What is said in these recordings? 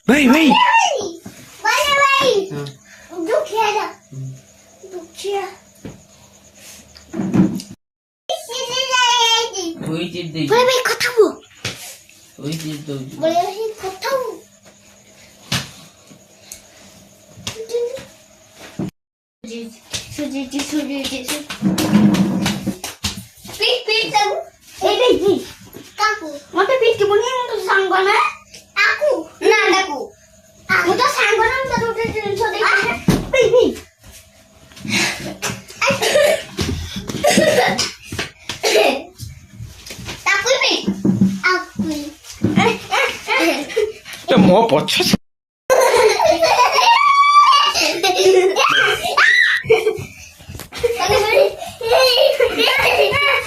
भाई भाई ওই চিট দেই কথা বল ওই চিট দাও কথা বল সুজি পিট এই কাকু মতে পিট কি বলি তো সাঙ্গ না কাকু না ডাকু কাকু তো সাঙ্গ না তো দুটো জিনিস দেখি পিট কাকু পিট কাকু तो मो पछ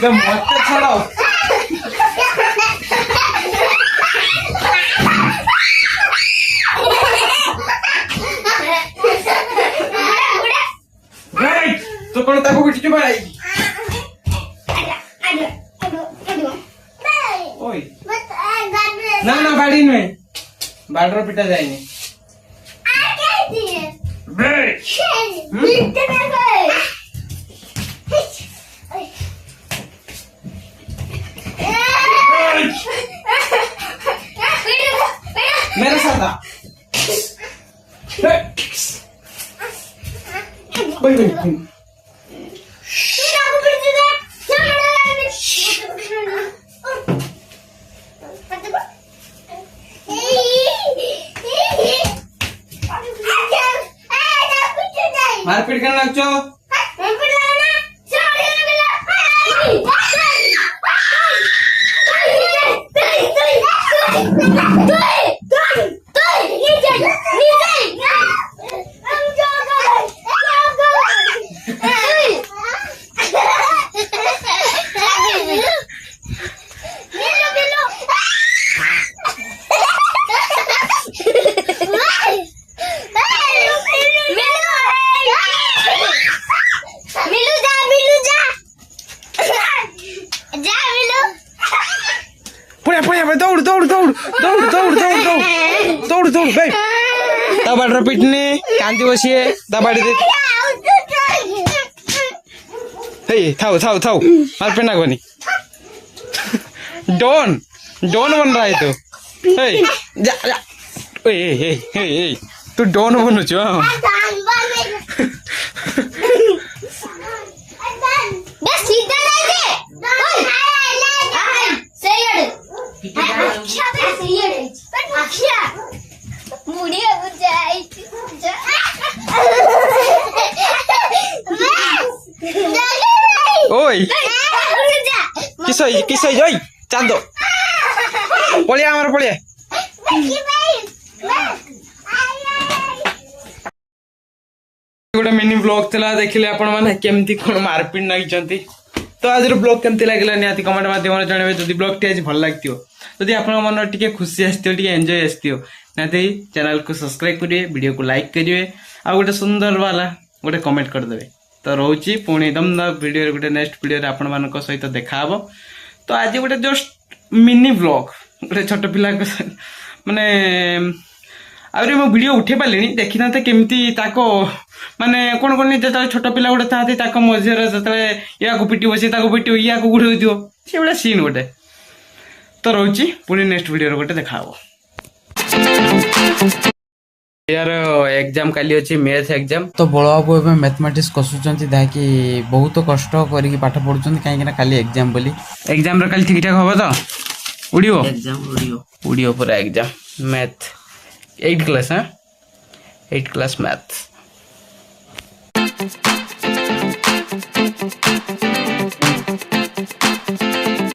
तो मत छाड़ो तो कौन ताको बिटी भाई ओए ना ना बाड़ी में बाडर पिटा जाएनी मेरे साथ आ मारपीट करना लगचो दौड़ दौड़ दौड़ दौड़ दौड़ दौड़ दौड़ दौड़ दौड़ भाई ता बाडर पिटने कांदी बसिए ता बाड़ी दे हे थाओ थाओ थाओ मारपीट ना कोनी डॉन डॉन बन रहा है तो हे जा जा ए ए ए तू डॉन बनु छ बस सीधा नहीं दे ओय किसै जय चांदो पळिया हमर पळिया गोटे मिनी ब्लॉग थिला देखिले आपण माने केमती कोन मारपीट नागिचंती तो आज ब्लॉग केमती लागला निहाती कमेंट माध्यम जणावे जदि ब्लॉग टी आज भल लागतियो जदि आपण मन टिके खुशी आस्तियो टिके एन्जॉय आस्तियो निहाती चैनल को सब्सक्राइब करिवे वीडियो को लाइक करिवे आ गोटे सुंदर वाला गोटे कमेंट कर देबे तो रोची पुणी एकदम वीडियो गोटे नेक्स्ट वीडियो रे आपण मानक सहित देखा हबो तो आज गोटे जस्ट मिनी ब्लॉग गोटे छोट पिला माने आउरी मो वीडियो उठे पालिनी देखि ना केमती ताको माने कोन कोन जता छोट पिला गोटे थाती ताको मझेर जतले या को पिटी बसी ताको पिटी या को गुडे दियो से बडा सीन गोटे तो रोची पुणी नेक्स्ट वीडियो रे गोटे देखा हबो यार एग्जाम काली अछि मैथ एग्जाम तो बड़ बाबू एबे मैथमेटिक्स कसुचंती दाकी बहुत कष्ट करिकी पाठ पढुचंती काहे कि ना काली एग्जाम बोली एग्जाम रे काली ठीक ठाक होबो तो उडियो एग्जाम उडियो पूरा एग्जाम मैथ 8 क्लास हां 8 क्लास मैथ